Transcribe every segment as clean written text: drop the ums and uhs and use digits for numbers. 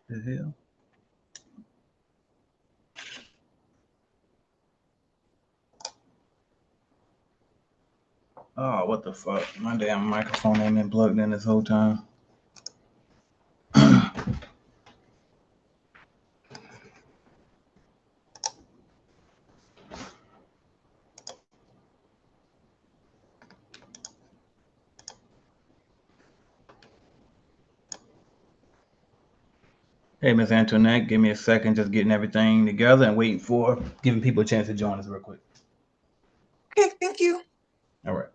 The hell? Oh, what the fuck? My damn microphone ain't been plugged in this whole time. Hey, Miss Antoinette, give me a second, just getting everything together and waiting for giving people a chance to join us real quick. Okay, thank you. All right.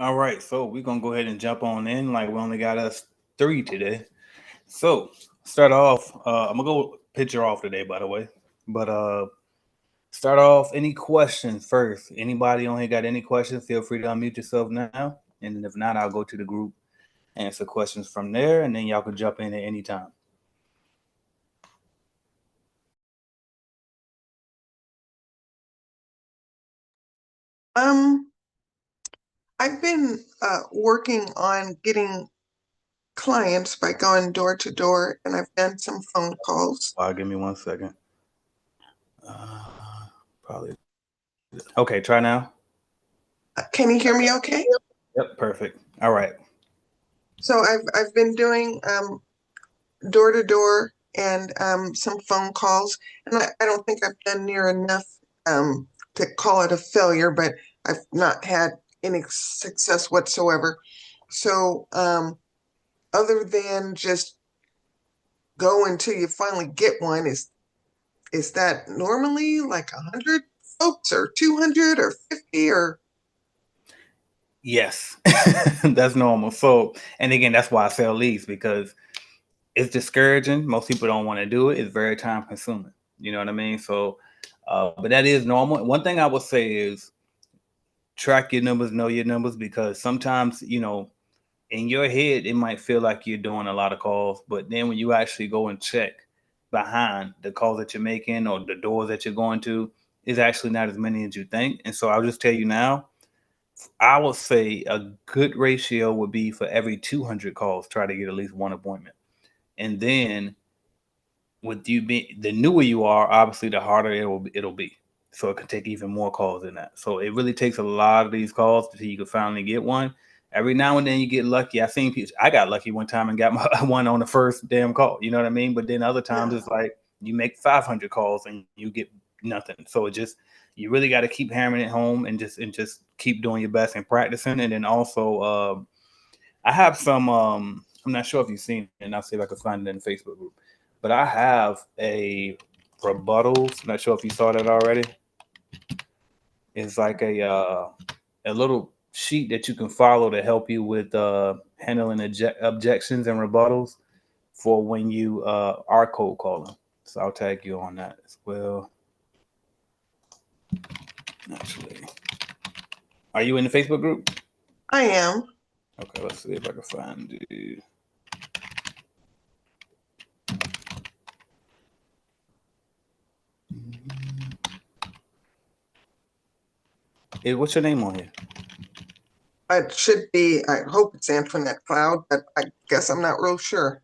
All right, so we're gonna go ahead and jump on in. Like we only got us three today. So start off. I'm gonna go picture off today, by the way. But start off. Any questions first? Anybody on here got any questions? Feel free to unmute yourself now. And if not, I'll go to the group, answer questions from there, and then y'all can jump in at any time. Um, I've been working on getting clients by going door to door, and I've done some phone calls. Give me 1 second. Probably. Okay, try now. Can you hear me okay? Yep, perfect. All right. So I've been doing door to door and some phone calls, and I don't think I've done near enough to call it a failure, but I've not had any success whatsoever. So other than just go until you finally get one, is that normally like 100 folks or 200 or 50 or? Yes, that's normal. So, and again, that's why I sell leads because it's discouraging. Most people don't want to do it. It's very time consuming. You know what I mean? So, but that is normal. One thing I would say is track your numbers, know your numbers, because sometimes, in your head, it might feel like you're doing a lot of calls, but then when you actually go and check behind the calls that you're making or the doors that you're going to, is actually not as many as you think. And so I'll just tell you now, I would say a good ratio would be for every 200 calls, try to get at least one appointment. And then with you being the newer you are, obviously the harder it'll be. So it can take even more calls than that. So it really takes a lot of these calls until you can finally get one. Every now and then you get lucky. I got lucky one time and got my one on the first damn call. You know what I mean? But then other times Yeah. it's like you make 500 calls and you get nothing. So it just you really got to keep hammering it home and just keep doing your best and practicing. And then also I have some. I'm not sure if you've seen it, and I'll see if I can find it in the Facebook group. But I have a rebuttals. I'm not sure if you saw that already. It's like a little sheet that you can follow to help you with handling objections and rebuttals for when you are cold calling. So I'll tag you on that as well. Actually, are you in the Facebook group? I am. Okay, let's see if I can find you. Hey, what's your name on here? It should be, I hope it's Antoinette Cloud, but I guess I'm not real sure.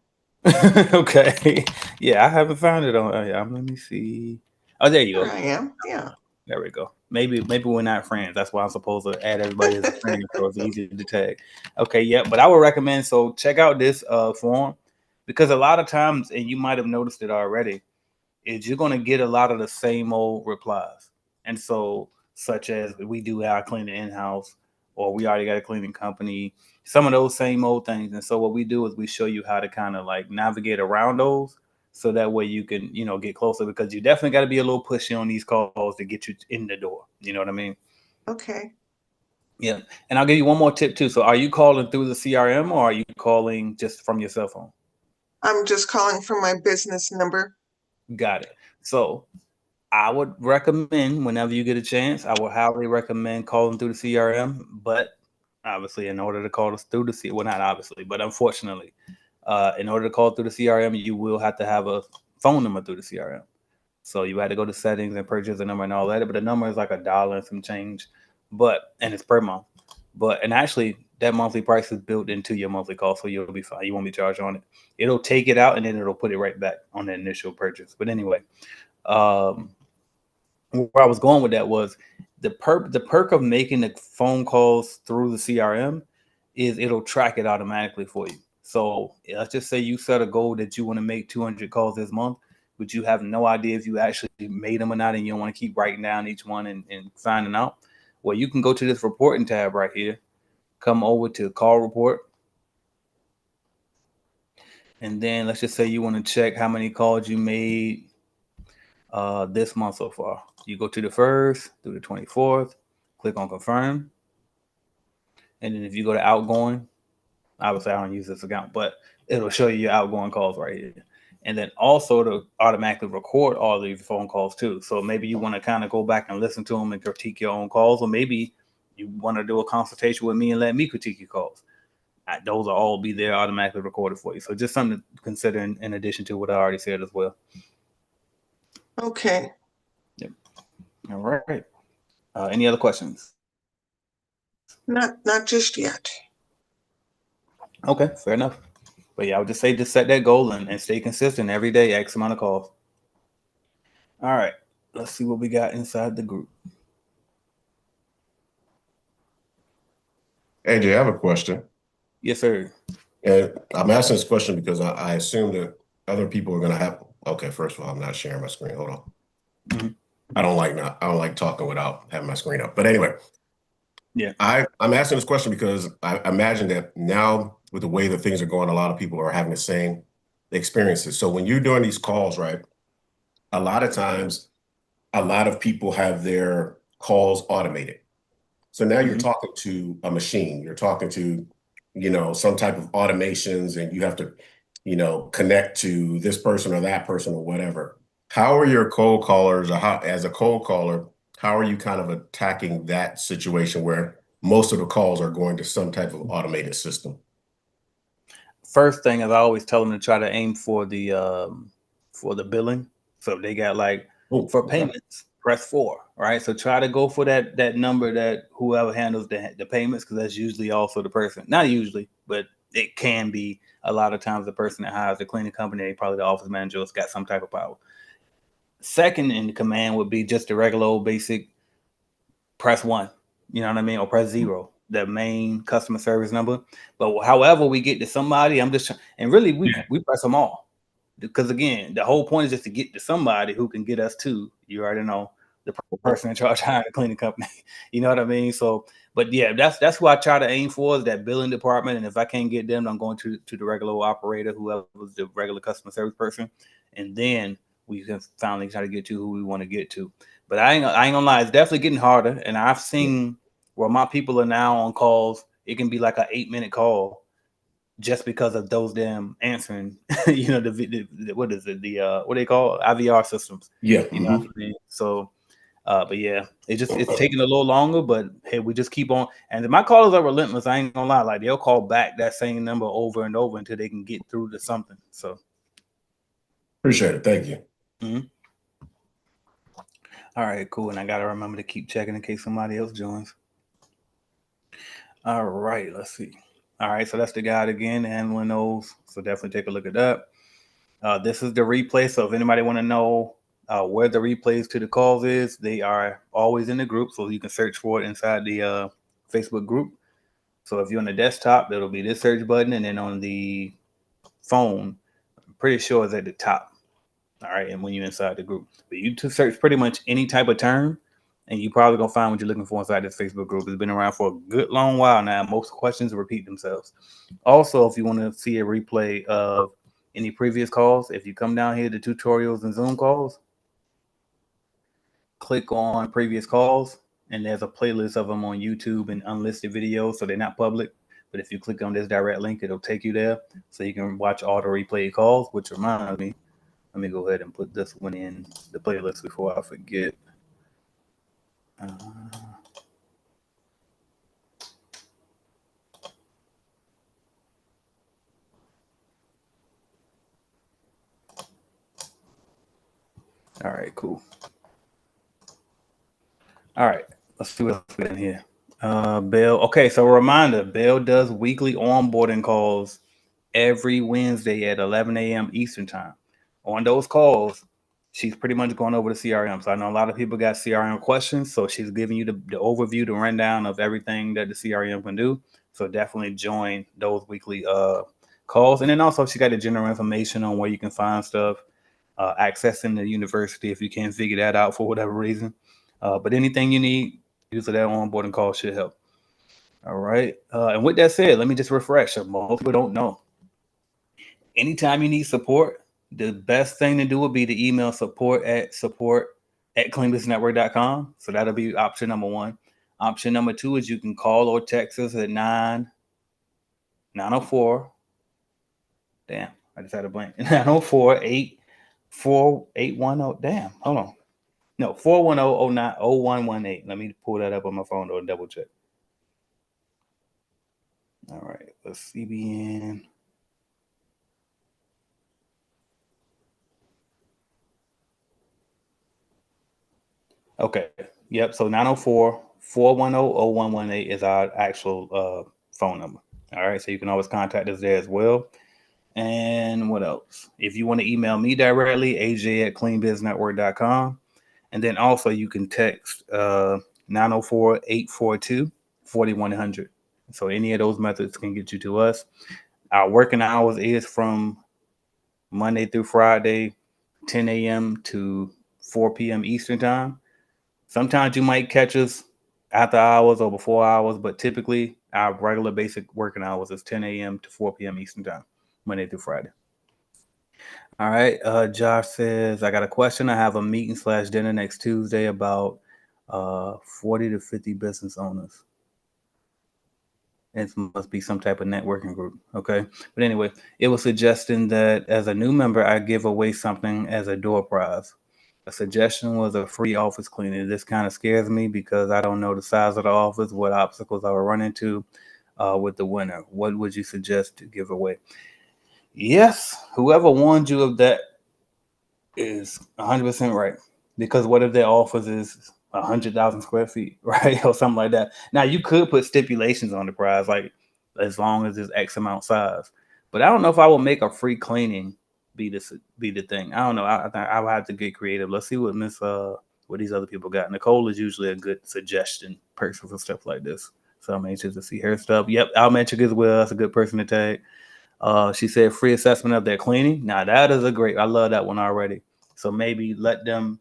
Okay. Yeah, I haven't found it on. Let me see. Oh, there you There go. I am. Yeah. There we go. Maybe we're not friends. That's why I'm supposed to add everybody as a friend, so it's easy to tag. Okay, yeah. But I would recommend so check out this form because a lot of times, and you might have noticed it already, is you're gonna get a lot of the same old replies. And so, such as we do our cleaning in house, or we already got a cleaning company, some of those same old things. And so, what we do is we show you how to kind of like navigate around those, so that way you can get closer because you definitely got to be a little pushy on these calls to get you in the door. You know what I mean? Okay. Yeah. And I'll give you one more tip too. So, are you calling through the CRM or are you calling just from your cell phone? I'm just calling from my business number. Got it. So I would recommend whenever you get a chance, I would highly recommend calling through the CRM. But obviously, in order to call us through the well, not obviously, but unfortunately, in order to call through the CRM, you will have to have a phone number through the CRM. So you had to go to settings and purchase a number and all that. But the number is like $1 and some change, and it's per month. And actually, that monthly price is built into your monthly call, so you'll be fine. You won't be charged on it. It'll take it out and then it'll put it right back on the initial purchase. But anyway, um, where I was going with that was the perk of making the phone calls through the CRM is it'll track it automatically for you. So let's just say you set a goal that you want to make 200 calls this month, but you have no idea if you actually made them or not, and you don't want to keep writing down each one and finding out. Well, you can go to this reporting tab right here, come over to call report, and then let's just say you want to check how many calls you made this month so far. You go to the 1st through the 24th, click on confirm, And then if you go to outgoing, obviously I don't use this account, but it'll show you your outgoing calls right here. And then also to automatically record all of your phone calls too. So maybe you want to kind of go back and listen to them and critique your own calls, or maybe you want to do a consultation with me and let me critique your calls. Those will all be there automatically recorded for you. So just something to consider in addition to what I already said as well. Okay. Yep. All right. Any other questions? Not just yet. Okay, fair enough. But yeah, I would just say just set that goal and stay consistent every day, X amount of calls. All right, let's see what we got inside the group. AJ, I have a question. Yes, sir. And I'm asking this question because I assume that other people are going to have. Okay, first of all, I'm not sharing my screen. Hold on. Mm-hmm. I don't like talking without having my screen up. But anyway, yeah, I'm asking this question because I imagine that now with the way that things are going, a lot of people are having the same experiences. So when you're doing these calls, right, a lot of times, a lot of people have their calls automated. So now you're talking to a machine, you're talking to, some type of automations, and you have to, connect to this person or that person or whatever. How are your cold callers, or as a cold caller, how are you kind of attacking that situation where most of the calls are going to some type of automated system? First thing is I always tell them to try to aim for the billing. So they got for payments, press 4, right? So try to go for that number that whoever handles the payments, because that's usually also the person. Not usually, but it can be a lot of times the person that hires the cleaning company, probably the office manager, has got some type of power. Second in command would be just the regular old basic press 1, you know what I mean, or press 0, the main customer service number. But however we get to somebody, I'm just trying, and really we press them all. Because again, the whole point is just to get to somebody who can get us to, you already know, the person in charge of hiring the cleaning company. You know what I mean? So, but yeah, that's who I try to aim for, is that billing department. And if I can't get them, I'm going to the regular operator, whoever was the regular customer service person. And then we can finally try to get to who we want to get to. But I ain't gonna lie, it's definitely getting harder. And I've seen where my people are now on calls, it can be like an 8-minute call, just because of those damn answering, the what is it? The what they call IVR systems. Yeah. You know what I mean? So, but yeah, it's taking a little longer, but hey, we just keep on. And my callers are relentless. I ain't gonna lie. Like, they'll call back that same number over and over until they can get through to something. So appreciate it. Thank you. Mm-hmm. All right, cool. And I gotta remember to keep checking in case somebody else joins. All right, let's see. All right, so that's the guide again, handling those. So definitely take a look at that. This is the replay. So if anybody want to know where the replays to the calls is, they are always in the group. So you can search for it inside the Facebook group. So if you're on the desktop, it'll be this search button. And then on the phone, I'm pretty sure it's at the top. All right. And when you're inside the group, but you to search pretty much any type of term, and you probably gonna find what you're looking for inside this Facebook group. It's been around for a good long while now. Most questions repeat themselves. Also, if you want to see a replay of any previous calls, if you come down here to tutorials and Zoom calls, click on previous calls, and there's a playlist of them on YouTube and unlisted videos, so they're not public. But if you click on this direct link, it'll take you there, so you can watch all the replay calls. Which reminds me, let me go ahead and put this one in the playlist before I forget. All right, cool. All right, let's see what else we got in here. Bill. Okay, so a reminder, Bill does weekly onboarding calls every Wednesday at 11 a.m. Eastern time. On those calls, she's pretty much going over the CRM. So I know a lot of people got CRM questions. So she's giving you the overview, the rundown of everything that the CRM can do. So definitely join those weekly calls. And then also she got the general information on where you can find stuff, accessing the university if you can't figure that out for whatever reason. But anything you need, usually that onboarding call should help. All right. And with that said, let me just refresh. Most people don't know. Anytime you need support, the best thing to do would be to email support at cleanbusinessnetwork.com. So that'll be option number 1. Option number 2 is you can call or text us at 904. Damn, I just had a blank. 904-84810. Damn, hold on. No, 410-0118. Let me pull that up on my phone to double check. All right, let's CBN. Okay. Yep. So 904-410-0118 is our actual phone number. All right. So you can always contact us there as well. And what else? If you want to email me directly, aj@cleanbiznetwork.com. And then also you can text 904-842-4100. So any of those methods can get you to us. Our working hours is from Monday through Friday, 10 a.m. to 4 p.m. Eastern time. Sometimes you might catch us after hours or before hours, but typically our regular basic working hours is 10 a.m. to 4 p.m. Eastern time, Monday through Friday. All right. Josh says, I got a question. I have a meeting/dinner next Tuesday about 40 to 50 business owners. It must be some type of networking group. Okay. But anyway, it was suggesting that as a new member, I give away something as a door prize. A suggestion was a free office cleaning. This kind of scares me because I don't know the size of the office, what obstacles I will run into with the winner. What would you suggest to give away? Yes, whoever warned you of that is 100% right. Because what if their office is 100,000 square feet, right, or something like that? Now you could put stipulations on the prize, like as long as it's X amount size. But I don't know if I will make a free cleaning be the thing. I don't know. I think I'll have to get creative. Let's see what what these other people got. Nicole is usually a good suggestion person for stuff like this. So I'm anxious to see her stuff. Yep, I'll mention as well. That's a good person to tag. She said free assessment of their cleaning. Now that is a great. I love that one already. So maybe let them.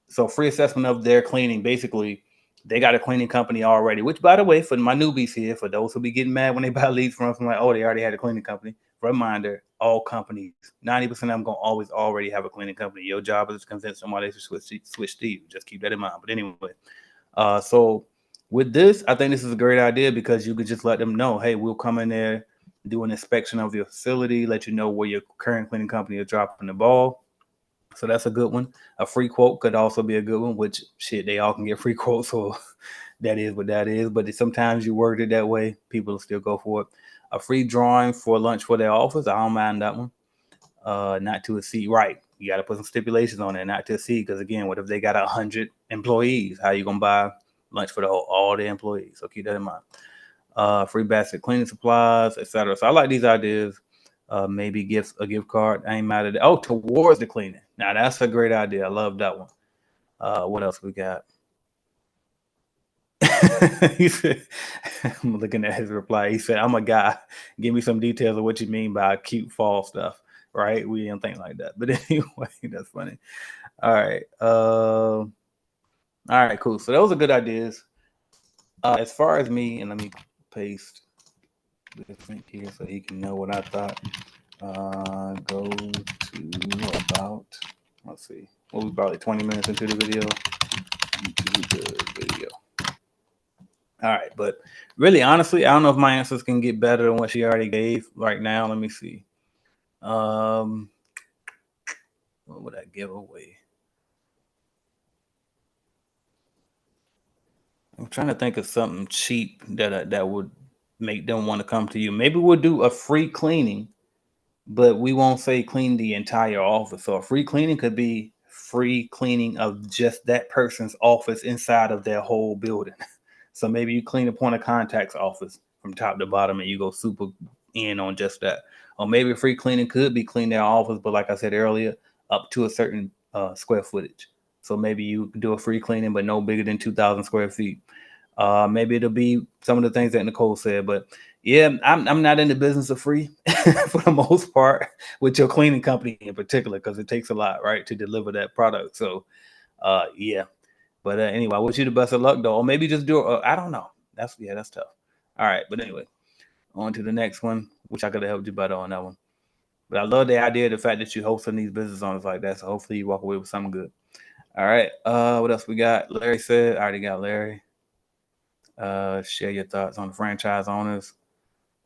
So free assessment of their cleaning. Basically, they got a cleaning company already. Which, by the way, for my newbies here, for those who be getting mad when they buy leads from us, I'm like, oh, they already had a cleaning company. Reminder: all companies, 90% of them gonna always already have a cleaning company. Your job is to convince them why they should switch to you. Just keep that in mind. But anyway, so with this, I think this is a great idea because you could just let them know, hey, we'll come in there, do an inspection of your facility, let you know where your current cleaning company is dropping the ball. So that's a good one. A free quote could also be a good one, which shit, they all can get free quotes. So that is what that is. But sometimes you word it that way, people will still go for it. A free drawing for lunch for their office, I don't mind that one. Not to exceed, right? You got to put some stipulations on there, not to exceed. Because again, what if they got 100 employees? How you gonna buy lunch for all the employees? So keep that in mind. Free basket cleaning supplies, etc. So I like these ideas. Maybe a gift card. I ain't mad at it. Oh, towards the cleaning. Now that's a great idea. I love that one. What else we got? He said, I'm looking at his reply. He said, I'm a guy. Give me some details of what you mean by cute fall stuff. Right? We didn't think like that. But anyway, that's funny. All right. All right, cool. So those are good ideas. As far as me, and let me paste this link here so he can know what I thought. Go to about, let's see, we'll be probably 20 minutes into the video. All right, but really, honestly, I don't know if my answers can get better than what she already gave right now. Let me see. What would I give away? I'm trying to think of something cheap that would make them want to come to you. Maybe we'll do a free cleaning, but we won't say clean the entire office. So a free cleaning could be free cleaning of just that person's office inside of their whole building. So maybe you clean the point of contact's office from top to bottom and you go super in on just that. Or maybe a free cleaning could be clean their office, but like I said earlier, up to a certain square footage. So maybe you do a free cleaning, but no bigger than 2,000 square feet. Maybe it'll be some of the things that Nicole said, but yeah, I'm not in the business of free for the most part with your cleaning company in particular, because it takes a lot, right, to deliver that product. So, yeah. But anyway, I wish you the best of luck, though. Or maybe just do it. I don't know. That's tough. All right, but anyway, on to the next one, which I could have helped you better on that one. But I love the idea, the fact that you hosting these business owners like that. So hopefully you walk away with something good. All right. What else we got? Larry said, I already got Larry. Share your thoughts on the franchise owners.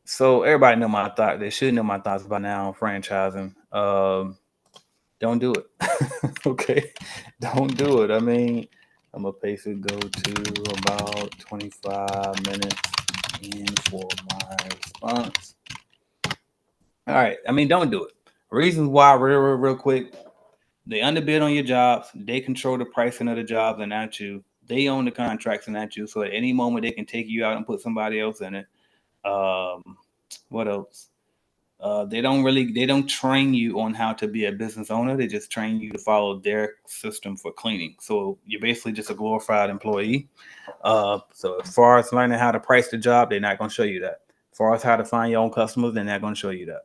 So everybody know my thought. They should know my thoughts by now on franchising. Don't do it. Okay, don't do it. I mean, I'm gonna pace it. Go to about 25 minutes in for my response. All right. I mean, don't do it. Reasons why, real quick. They underbid on your jobs. They control the pricing of the jobs and not you. They own the contracts and not you. So at any moment they can take you out and put somebody else in it. What else? They don't train you on how to be a business owner. They just train you to follow their system for cleaning. So you're basically just a glorified employee. So as far as learning how to price the job, they're not going to show you that. As far as how to find your own customers, they're not going to show you that.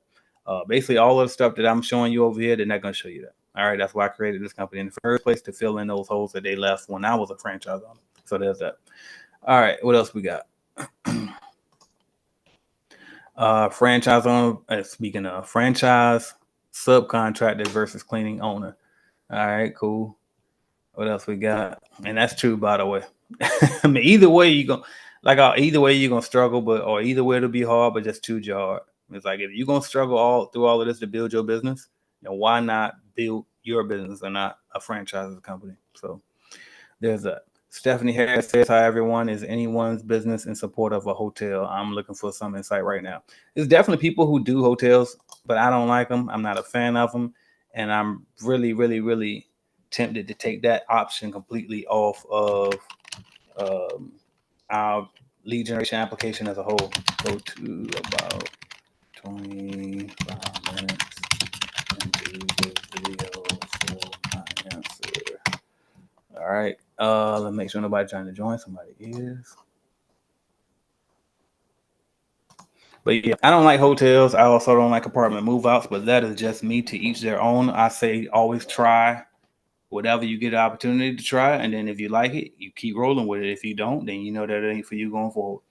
Basically, all of the stuff that I'm showing you over here, they're not going to show you that. All right, that's why I created this company in the first place, to fill in those holes that they left when I was a franchise owner. So there's that. All right, what else we got? Franchise owner. Speaking of franchise, subcontractor versus cleaning owner. All right, cool. What else we got? And that's true, by the way. I mean, either way you go, either way you're gonna struggle, or either way it'll be hard, but just choose your heart. It's like if you're gonna struggle all through all of this to build your business, then why not build your business and not a franchise company? So there's that. Stephanie Harris says, "Hi everyone. Is anyone's business in support of a hotel? I'm looking for some insight right now." There's definitely people who do hotels, but I don't like them. I'm not a fan of them, and I'm really, really, really tempted to take that option completely off of um, our lead generation application as a whole. Go to about 25 minutes into the video for my answer. All right. Let's make sure nobody trying to join. Somebody is. But yeah, I don't like hotels. I also don't like apartment move outs, but that is just me, to each their own. I say always try whatever you get the opportunity to try. And then if you like it, you keep rolling with it. If you don't, then you know that it ain't for you going forward.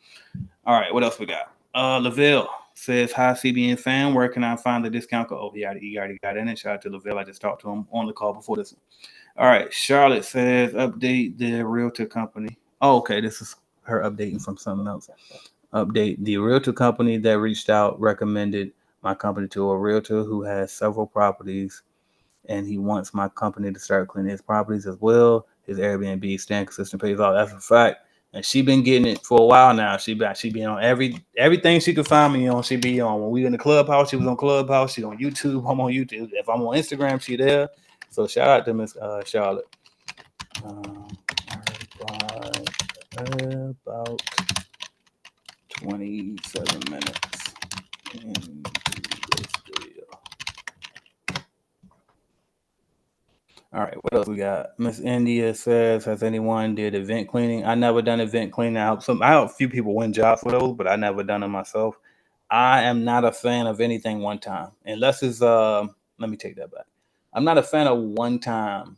All right, what else we got? Lavelle says, "Hi, CBN fan. Where can I find the discount code?" Oh, he already got in it. Shout out to Lavelle. I just talked to him on the call before this one. All right, Charlotte says, "Update the realtor company." Oh, okay, this is her updating from something else. Update: the realtor company that reached out recommended my company to a realtor who has several properties, and he wants my company to start cleaning his properties as well. His Airbnb stand consistent pays off. That's a fact. And she been getting it for a while now. She been on everything she could find me on. She be on. When we in the clubhouse, she was on Clubhouse. She on YouTube. I'm on YouTube. If I'm on Instagram, she there. So shout out to Miss Charlotte. About 27 minutes into this video. All right, what else we got? Miss India says, "Has anyone did event cleaning?" I never done event cleaning. I help a few people win jobs for those, but I never done it myself. I am not a fan of anything one time, unless it's let me take that back. I'm not a fan of one time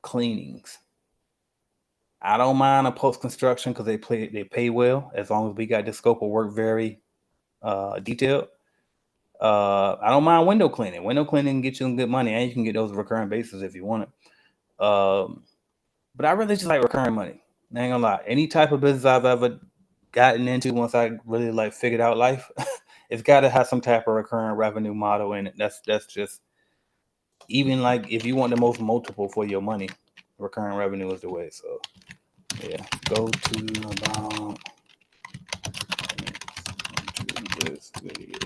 cleanings. I don't mind a post construction because they pay well, as long as we got the scope of work very detailed. I don't mind window cleaning. Window cleaning can get you some good money, and you can get those recurring basis if you want it. But I really just like recurring money. I ain't gonna lie. Any type of business I've ever gotten into, once I really like figured out life, it's got to have some type of recurring revenue model in it. That's just, even like if you want the most multiple for your money, recurring revenue is the way. So yeah, go to about this video.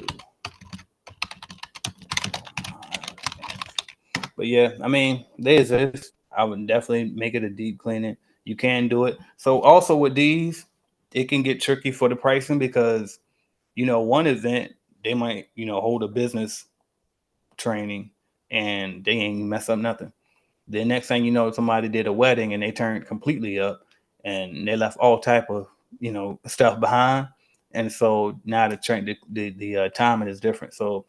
But yeah, I mean, there's this. I would definitely make it a deep cleaning. You can do it. So also with these, it can get tricky for the pricing because, one event they might, hold a business training and they ain't mess up nothing. The next thing you know, somebody did a wedding and they turned completely up and they left all type of, stuff behind. And so now the train, the timing is different. So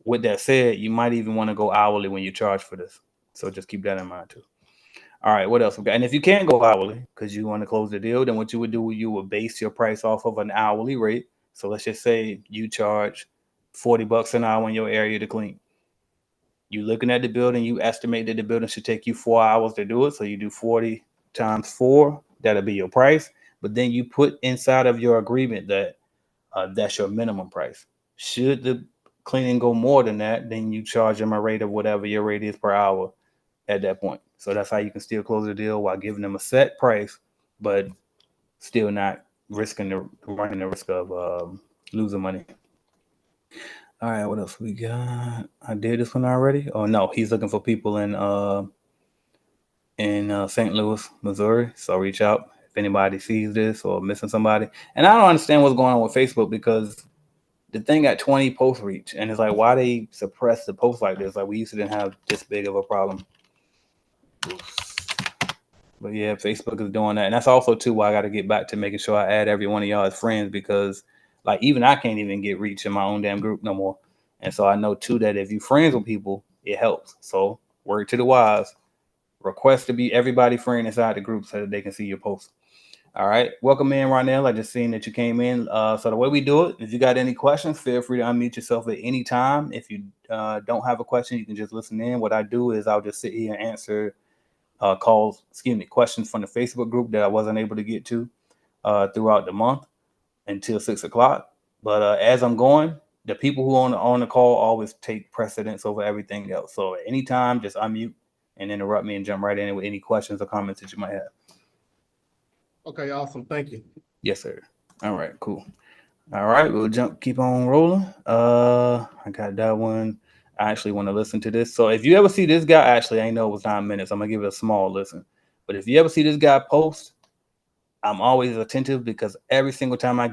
with that said, you might even want to go hourly when you charge for this. So just keep that in mind too. All right, what else we got? And if you can't go hourly because you want to close the deal, then what you would do, you would base your price off of an hourly rate. So let's just say you charge $40 an hour in your area to clean. You looking at the building, you estimate that the building should take you 4 hours to do it. So you do 40 times 4, that'll be your price. But then you put inside of your agreement that that's your minimum price. Should the cleaning go more than that, then you charge them a rate of whatever your rate is per hour at that point. So that's how you can still close the deal while giving them a set price, but still not running the risk of losing money. All right, what else we got? I did this one already. Oh no, he's looking for people in St. Louis, Missouri. So reach out if anybody sees this or missing somebody. And I don't understand what's going on with Facebook because the thing got 20 post reach, and it's like why they suppress the post like this. Like we used to didn't have this big of a problem. But yeah, Facebook is doing that, and that's also too why I got to get back to making sure I add every one of y'all as friends because like even I can't even get reach in my own damn group no more. And so I know too that if you friends with people, it helps. So word to the wise, request to be everybody friend inside the group so that they can see your posts. All right, welcome in, Ronell. I just seen that you came in. So the way we do it, if you got any questions, feel free to unmute yourself at any time. If you don't have a question, you can just listen in. What I do is I'll just sit here and answer questions from the Facebook group that I wasn't able to get to throughout the month until 6 o'clock. But as I'm going, the people who are on the call always take precedence over everything else. So at any time, just unmute and interrupt me and jump right in with any questions or comments that you might have. Okay, awesome. Thank you. Yes, sir. All right, cool. All right, we'll keep on rolling. I got that one. I actually want to listen to this. So if you ever see this guy, actually, I know it was 9 minutes. I'm gonna give it a small listen. But if you ever see this guy post, I'm always attentive because every single time I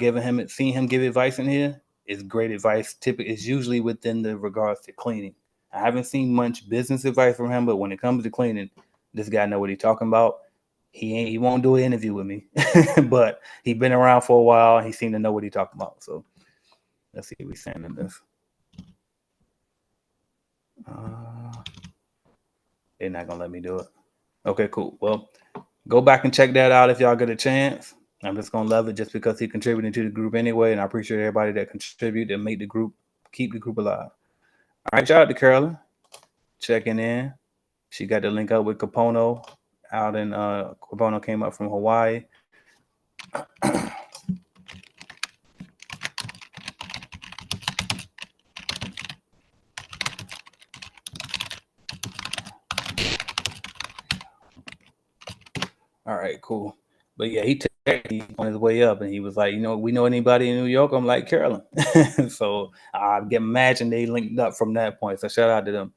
seen him give advice in here, it's great advice. Typically, it's usually within the regards to cleaning. I haven't seen much business advice from him, but when it comes to cleaning, this guy know what he's talking about. He won't do an interview with me, but he's been around for a while and he seemed to know what he's talking about. So let's see what he's saying in this. They're not gonna let me do it. Okay, cool. Well, go back and check that out if y'all get a chance. I'm just gonna love it just because he contributed to the group anyway, and I appreciate everybody that contribute and make the group keep the group alive. All right, shout out to Carolyn checking in. She got the link up with Capono out in Capono came up from Hawaii. All right, cool. But yeah, he texted me on his way up and he was like, we know anybody in New York? I'm like, Carolyn. So I can imagine they linked up from that point. So shout out to them.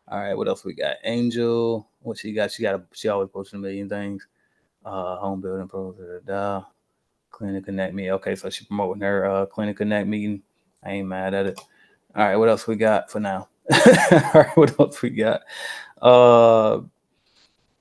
All right, what else we got? Angel, what she got? She always posting a million things. Home building pros, Clinic Connect me. Okay, so she promoting her Clinic Connect meeting. I ain't mad at it. All right, what else we got for now? All right, what else we got?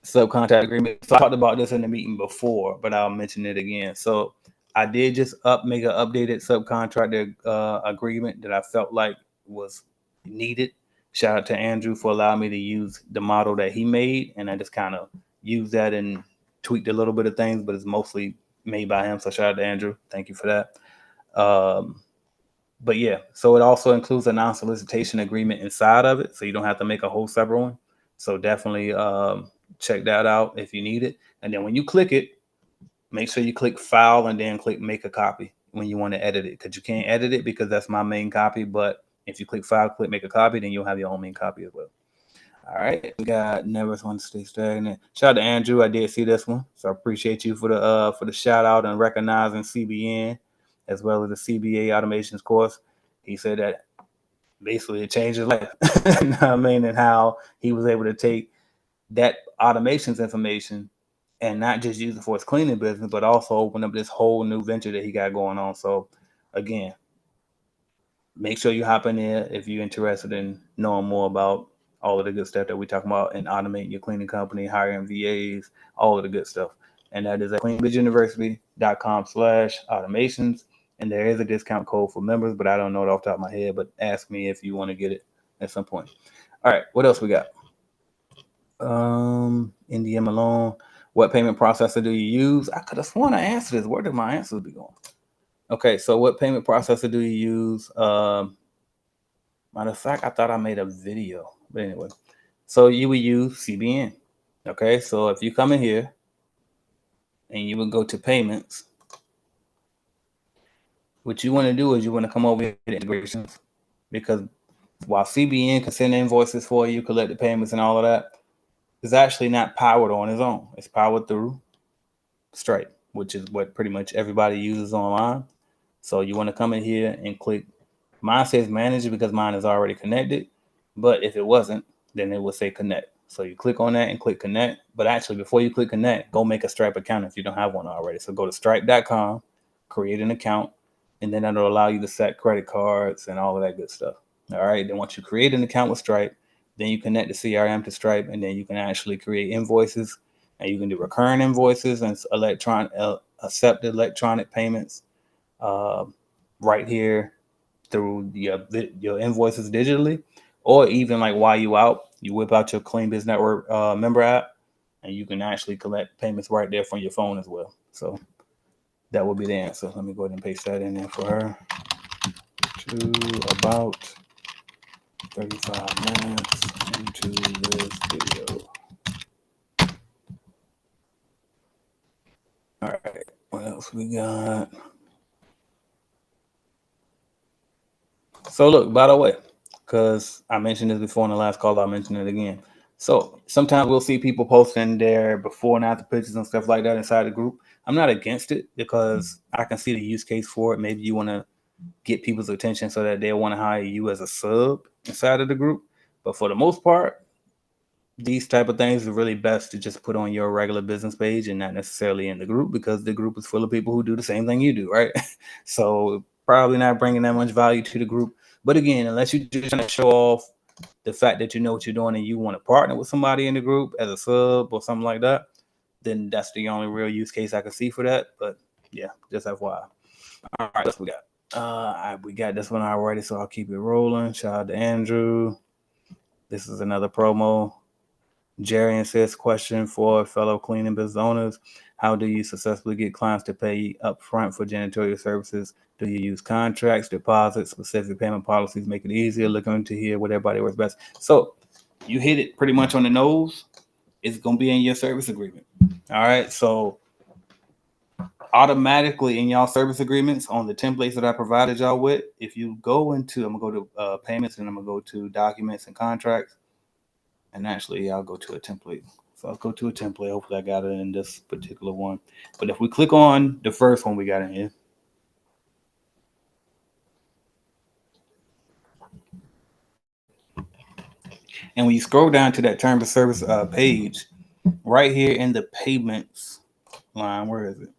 Subcontract agreement. So I talked about this in the meeting before, but I'll mention it again. So I did just make an updated subcontractor agreement that I felt like was needed. Shout out to Andrew for allowing me to use the model that he made, and I just kind of used that and tweaked a little bit of things, but it's mostly made by him. So shout out to Andrew. Thank you for that. But yeah, so it also includes a non-solicitation agreement inside of it, so you don't have to make a whole separate one. So definitely check that out if you need it. And then when you click it, make sure you click file and then click make a copy when you want to edit it, because you can't edit it because that's my main copy. But if you click file, click make a copy, then you'll have your own main copy as well. All right, we got never want to stay stagnant. Shout out to Andrew. I did see this one, so I appreciate you for the shout out and recognizing CBN as well as the CBA automations course. He said that basically it changed his life. You know what I mean? And how he was able to take that automations information and not just use it for his cleaning business, but also open up this whole new venture that he got going on. So again, make sure you hop in there if you're interested in knowing more about all of the good stuff that we talking about and automating your cleaning company, hiring VAs, all of the good stuff. And that is at cleanbizuniversity.com/automations. And there is a discount code for members, but I don't know it off the top of my head, but ask me if you want to get it at some point. All right, what else we got? India Malone, what payment processor do you use? I could have sworn I answered this. Where did my answers be going? Okay, so what payment processor do you use? Matter of fact, I thought I made a video, but anyway, so you would use CBN. Okay, so if you come in here and you would go to payments. What you want to do is you want to come over here to integrations, because while CBN can send invoices for you, collect the payments and all of that, it's actually not powered on its own. It's powered through Stripe, which is what pretty much everybody uses online. So you want to come in here and click. Mine says manage because mine is already connected, but if it wasn't, then it would say connect. So you click on that and click connect. But actually, before you click connect, go make a Stripe account if you don't have one already. So go to stripe.com, create an account, and then that'll allow you to set credit cards and all of that good stuff. All right. Then once you create an account with Stripe, then you connect the CRM to Stripe, and then you can actually create invoices, and you can do recurring invoices and accept electronic payments right here through your invoices digitally, or even like while you out, you whip out your Clean Biz Network member app, and you can actually collect payments right there from your phone as well. So that would be the answer. Let me go ahead and paste that in there for her. To about 35 minutes into this video. All right, what else we got? So look, by the way, because I mentioned this before in the last call, I'll mention it again. So sometimes we'll see people posting their before and after pictures and stuff like that inside the group. I'm not against it because I can see the use case for it. Maybe you want to get people's attention so that they'll want to hire you as a sub inside of the group. But for the most part, these type of things are really best to just put on your regular business page and not necessarily in the group, because the group is full of people who do the same thing you do, right? So probably not bringing that much value to the group. But again, unless you're just trying to show off the fact that you know what you're doing and you want to partner with somebody in the group as a sub or something like that, then that's the only real use case I can see for that. But yeah, just FYI. All right, let's we got. We got this one already, so I'll keep it rolling. Shout out to Andrew. This is another promo. Jerry says, question for fellow cleaning business owners: how do you successfully get clients to pay up front for janitorial services? Do you use contracts, deposits, specific payment policies? Make it easier. Looking to hear what everybody works best. So you hit it pretty much on the nose. It's going to be in your service agreement. All right. So automatically in y'all service agreements on the templates that I provided y'all with, if you go into, I'm going to go to payments, and I'm going to go to documents and contracts. And actually, I'll go to a template. So I'll go to a template. Hopefully I got it in this particular one. But if we click on the first one we got in here, and when you scroll down to that terms of service page, right here in the payments line, where is it?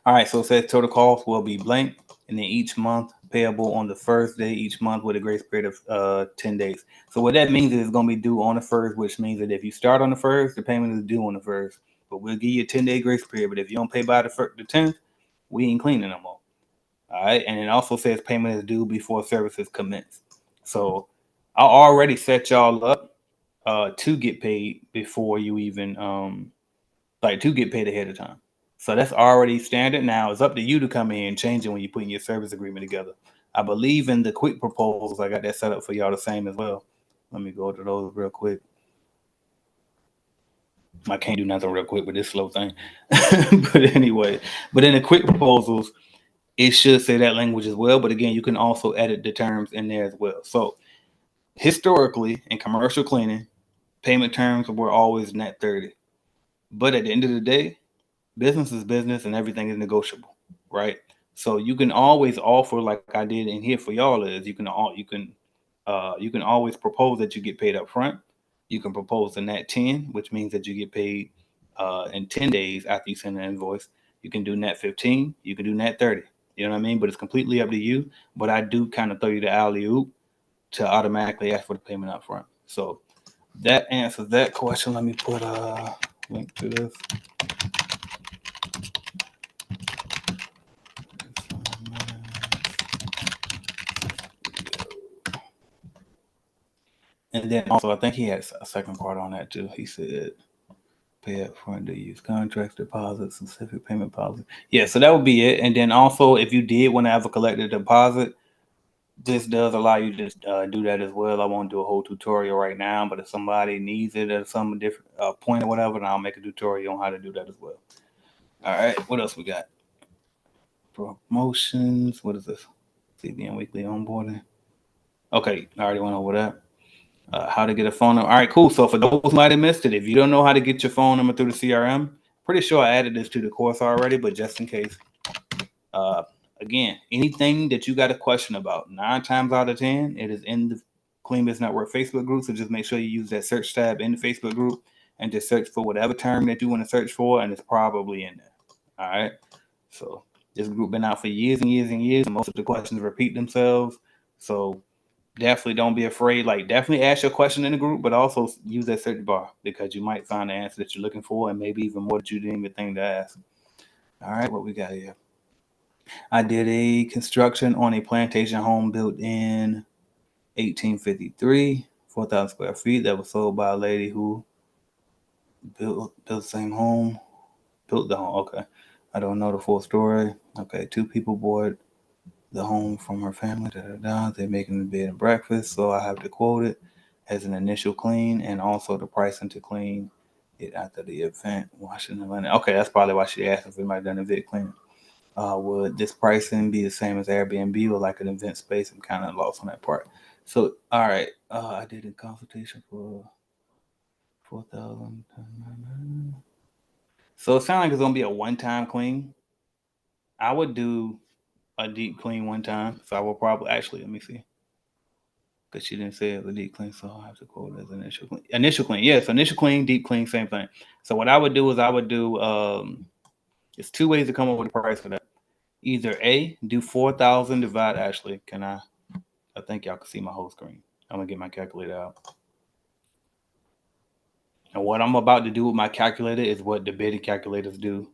All right, so it says total cost will be blank, and then each month payable on the first day each month with a grace period of 10 days. So what that means is it's going to be due on the first, which means that if you start on the first, the payment is due on the first. But we'll give you a 10-day grace period. But if you don't pay by the 10th, we ain't cleaning no more. All right, and it also says payment is due before services commence. So I already set y'all up to get paid before you even to get paid ahead of time. So that's already standard. Now it's up to you to come in and change it when you're putting your service agreement together. I believe in the quick proposals. I got that set up for y'all the same as well. Let me go to those real quick. I can't do nothing real quick with this slow thing. But anyway, but in the quick proposals, it should say that language as well. But again, you can also edit the terms in there as well. So historically, in commercial cleaning, payment terms were always net 30. But at the end of the day, business is business and everything is negotiable, right? So you can always offer, like I did in here for y'all, is you can always propose that you get paid up front. You can propose the net 10, which means that you get paid in 10 days after you send an invoice. You can do net 15, you can do net 30. You know what I mean? But it's completely up to you. But I do kind of throw you the alley oop to automatically ask for the payment up front. So that answers that question. Let me put a link to this. And then also, I think he had a second part on that too. He said, pay up front to use contracts, deposits, specific payment policy. Yeah, so that would be it. And then also, if you did want to have a collected deposit, this does allow you to do that as well. I won't do a whole tutorial right now, but if somebody needs it at some different point or whatever, then I'll make a tutorial on how to do that as well. All right, what else we got? Promotions. What is this? CBN weekly onboarding. Okay, I already went over that. How to get a phone number. All right, cool. So for those who might have missed it, if you don't know how to get your phone number through the CRM, pretty sure I added this to the course already, but just in case. Again, anything that you got a question about, 9 times out of 10, it is in the Clean Business Network Facebook group. So just make sure you use that search tab in the Facebook group and just search for whatever term that you want to search for, and it's probably in there. All right. So this group been out for years and years and years, and most of the questions repeat themselves. So definitely don't be afraid. Like, definitely ask your question in the group, but also use that search bar because you might find the answer that you're looking for, and maybe even more that you didn't even think to ask. All right, what we got here? I did a construction on a plantation home built in 1853, 4,000 square feet, that was sold by a lady who built the same home, built the home. Okay. I don't know the full story. Okay. 2 people bought the home from her family. They're making the bed and breakfast. So I have to quote it as an initial clean and also the pricing to clean it after the event. Washington, Atlanta. Okay. That's probably why she asked if we might have done a vid clean. Would this pricing be the same as Airbnb or like an event space? I'm kind of lost on that part. So, all right, I did a consultation for 4,000. So it sounds like it's gonna be a one-time clean. I would do a deep clean one time. So I will probably actually let me see, because she didn't say it was a deep clean, so I have to quote it as initial clean. Initial clean, yes, initial clean, deep clean, same thing. So what I would do is I would do it's 2 ways to come up with a price for that. Either A, do 4,000 divide. Actually, can I think y'all can see my whole screen. I'm gonna get my calculator out. And what I'm about to do with my calculator is what the bidding calculators do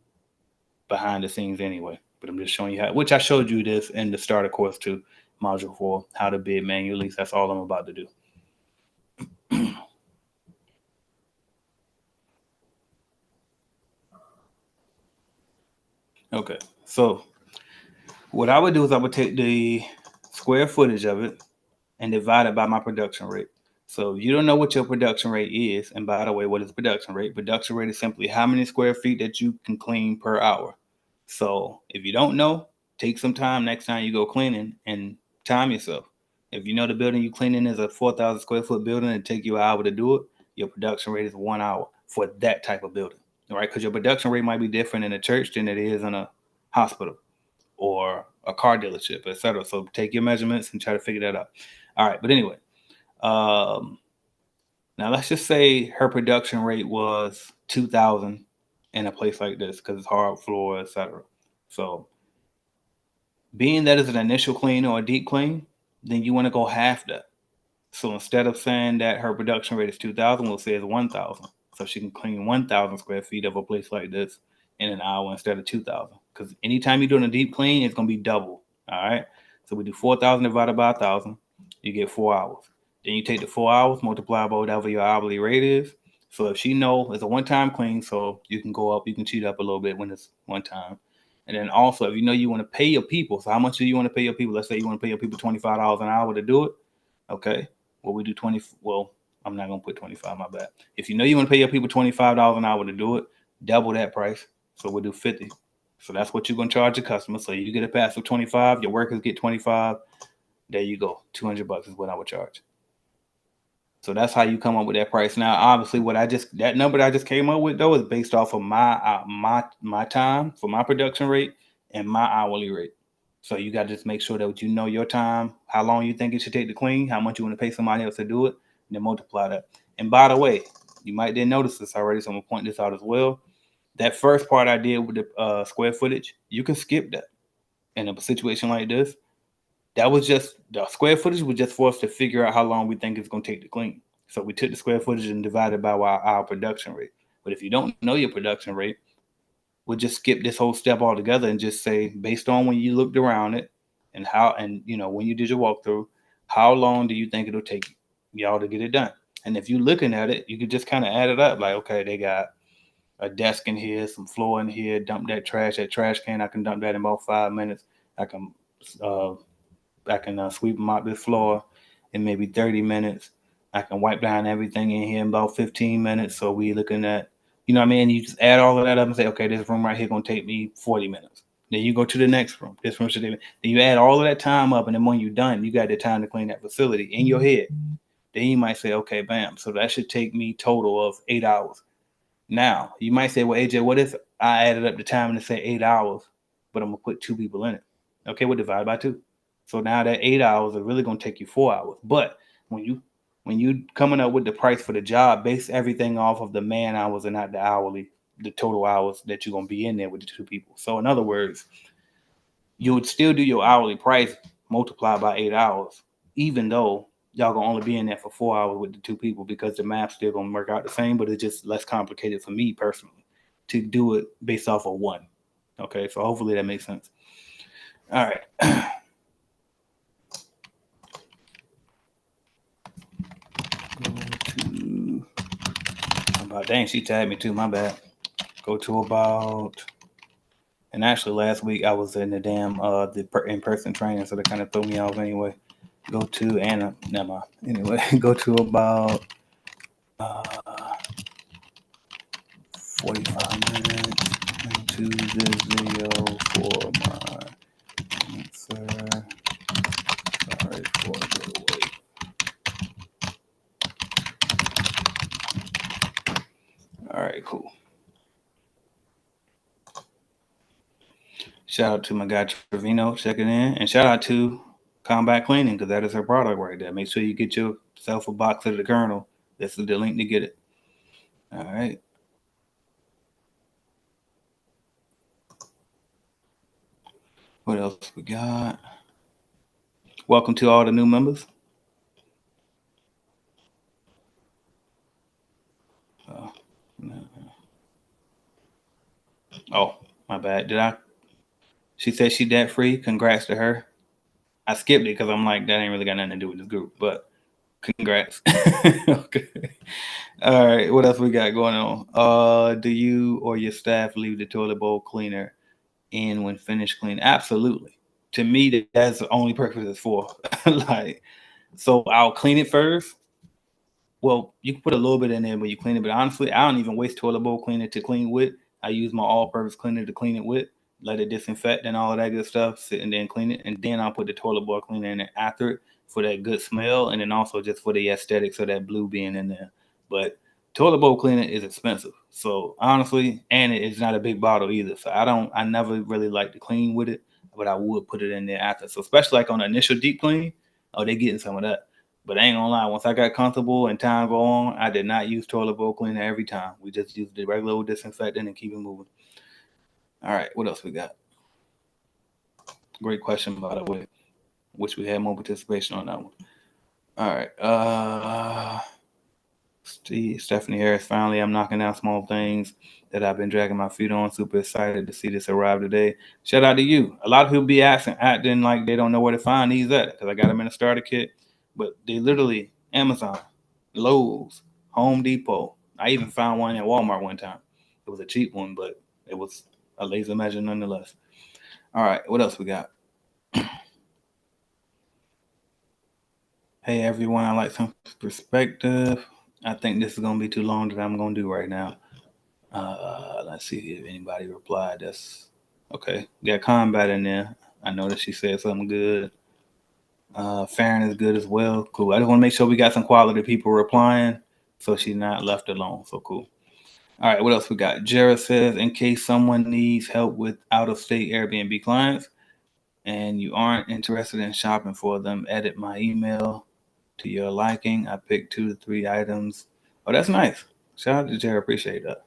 behind the scenes anyway. But I'm just showing you how, which I showed you this in the starter course too, module 4, how to bid manually. So that's all I'm about to do. Okay, so what I would do is I would take the square footage of it and divide it by my production rate. So you don't know what your production rate is. And by the way, what is production rate? Production rate is simply how many square feet that you can clean per hour. So if you don't know, take some time next time you go cleaning and time yourself. If you know the building you cleaning is a 4,000 square foot building and take you an hour to do it, your production rate is 1 hour for that type of building. All right, because your production rate might be different in a church than it is in a hospital or a car dealership, etc. So take your measurements and try to figure that out. All right, but anyway, now let's just say her production rate was 2,000 in a place like this because it's hard floor, etc. So being that it's an initial clean or a deep clean, then you want to go half that. So instead of saying that her production rate is 2,000, we'll say it's 1,000. So she can clean 1,000 square feet of a place like this in an hour instead of 2,000. Because anytime you're doing a deep clean, it's going to be double. All right. So we do 4,000 divided by 1,000. You get 4 hours. Then you take the 4 hours, multiply by whatever your hourly rate is. So if she know it's a one-time clean, so you can go up, you can cheat up a little bit when it's one time. And then also, if you know you want to pay your people, so how much do you want to pay your people? Let's say you want to pay your people $25 an hour to do it. Okay. Well, we do 20. Well, I'm not going to put 25, my bad. If you know you want to pay your people $25 an hour to do it, double that price. So we'll do 50. So that's what you're going to charge your customer. So you get a pass of 25, your workers get 25. There you go. $200 is what I would charge. So that's how you come up with that price. Now, obviously, that number that I just came up with though is based off of my time for my production rate and my hourly rate. So you got to just make sure that you know your time, how long you think it should take to clean, how much you want to pay somebody else to do it, and then multiply that. And by the way, you might didn't notice this already, so I'm gonna point this out as well. That first part I did with the square footage, you can skip that. In a situation like this, that was just the square footage was just for us to figure out how long we think it's going to take to clean. So we took the square footage and divided by our production rate. But if you don't know your production rate, we'll just skip this whole step altogether and just say, based on when you looked around it and how, and when you did your walkthrough, how long do you think it'll take y'all to get it done? And if you're looking at it, you could just kind of add it up. Like, okay, they got a desk in here, some floor in here, dump that trash can. I can dump that in about 5 minutes. I can I can sweep and mop this floor in maybe 30 minutes. I can wipe down everything in here in about 15 minutes. So we looking at, you know what I mean? You just add all of that up and say, okay, this room right here gonna take me 40 minutes. Then you go to the next room. This room should take me. Then you add all of that time up, and then when you're done, you got the time to clean that facility in your head. Then you might say, okay, bam. So that should take me total of 8 hours. Now you might say, well, AJ, what if I added up the time to say 8 hours, but I'm gonna put 2 people in it? Okay, we'll divide by 2. So now that 8 hours is really gonna take you 4 hours. But when you coming up with the price for the job, base everything off of the man hours and not the hourly, the total hours that you're gonna be in there with the 2 people. So in other words, you would still do your hourly price multiplied by 8 hours, even though y'all gonna only be in there for 4 hours with the 2 people, because the math still gonna work out the same, but it's just less complicated for me personally to do it based off of one. Okay, so hopefully that makes sense. All right. Dang, she tagged me too. My bad. Go to about. And actually, last week I was in the damn in-person training, so that kind of threw me off anyway. Go to Anna. Never mind. Anyway, go to about 45 minutes into this video for my answer. Sorry for the wait. All right, cool. Shout out to my guy Trevino checking in, and shout out to Combat Cleaning, because that is her product right there. Make sure you get yourself a box of the Colonel. This is the link to get it. All right. What else we got? Welcome to all the new members. Oh, my bad. Did I? She said she debt free. Congrats to her. I skipped it because I'm like, that ain't really got nothing to do with this group, but congrats. Okay. All right. What else we got going on? Do you or your staff leave the toilet bowl cleaner in when finished cleaning? Absolutely. To me, that's the only purpose it's for. Like, so I'll clean it first. Well, you can put a little bit in there when you clean it, but honestly, I don't even waste toilet bowl cleaner to clean with. I use my all-purpose cleaner to clean it with, let it disinfect and all of that good stuff, sit and then clean it, and then I'll put the toilet bowl cleaner in there after it for that good smell, and then also just for the aesthetics of that blue being in there. But toilet bowl cleaner is expensive, so honestly, and it's not a big bottle either. So I never really like to clean with it, but I would put it in there after. So especially like on the initial deep clean, oh, they getting some of that. But I ain't gonna lie, once I got comfortable and time go on, I did not use toilet bowl cleaner every time. We just used the regular disinfectant and keep it moving. All right, what else we got? Great question, by the way. Wish we had more participation on that one. All right. Stephanie Harris, finally, I'm knocking down small things that I've been dragging my feet on. Super excited to see this arrive today. Shout out to you. A lot of people be acting like they don't know where to find these at, because I got them in a starter kit, but they literally Amazon, Lowe's, Home Depot. I even found one at Walmart one time. It was a cheap one, but it was a laser measure nonetheless. All right, what else we got? Hey everyone, I like some perspective. I think this is gonna be too long that I'm gonna do right now. Let's see if anybody replied. That's okay. Got combat in there. I know that she said something good. Farron is good as well. Cool. I just want to make sure we got some quality people replying, so she's not left alone. So cool. All right, what else we got? Jared says, in case someone needs help with out-of-state Airbnb clients and you aren't interested in shopping for them, edit my email to your liking. I picked 2 to 3 items. Oh, that's nice. Shout out to Jared. Appreciate that.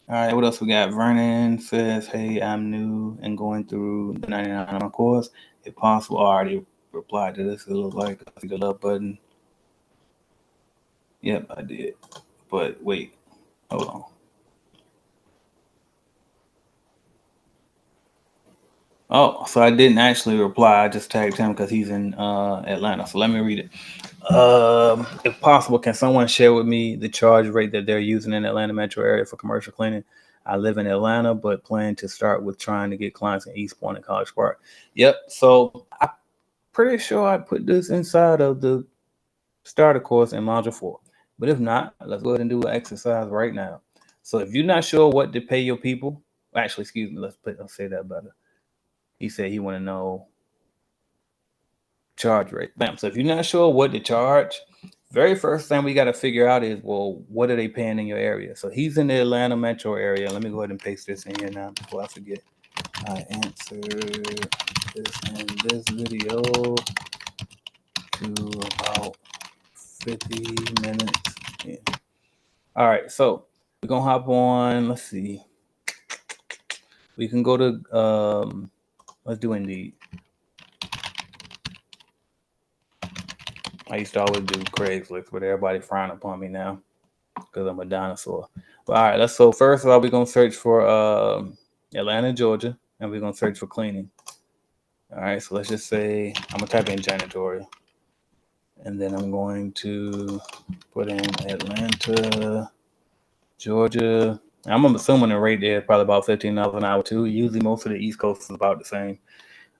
All right, what else we got? Vernon says, hey, I'm new and going through the 99 course. If possible, I already replied to this. It looks like I see the love button. Yep, I did. But wait, hold on. Oh, so I didn't actually reply. I just tagged him because he's in Atlanta. So let me read it. If possible, can someone share with me the charge rate that they're using in the Atlanta metro area for commercial cleaning? I live in Atlanta, but plan to start with trying to get clients in East Point and College Park. Yep. So I'm pretty sure I put this inside of the starter course in module 4. But if not, let's go ahead and do an exercise right now. So if you're not sure what to pay your people, actually, excuse me, let's say that better. He said he want to know charge rate. Bam. So if you're not sure what to charge, very first thing we got to figure out is, well, what are they paying in your area? So he's in the Atlanta metro area. Let me go ahead and paste this in here now before I forget. I answered this in this video to about 50 minutes in. All right, so we're gonna hop on. Let's see. We can go to let's do Indeed. I used to always do Craigslist, but everybody frown upon me now because I'm a dinosaur. But all right, so first of all, we're gonna search for Atlanta, Georgia, and we're gonna search for cleaning. All right, so let's just say I'm gonna type in janitorial, and then I'm going to put in Atlanta, Georgia. I'm assuming the rate there is probably about $15 an hour too. Usually, most of the East Coast is about the same.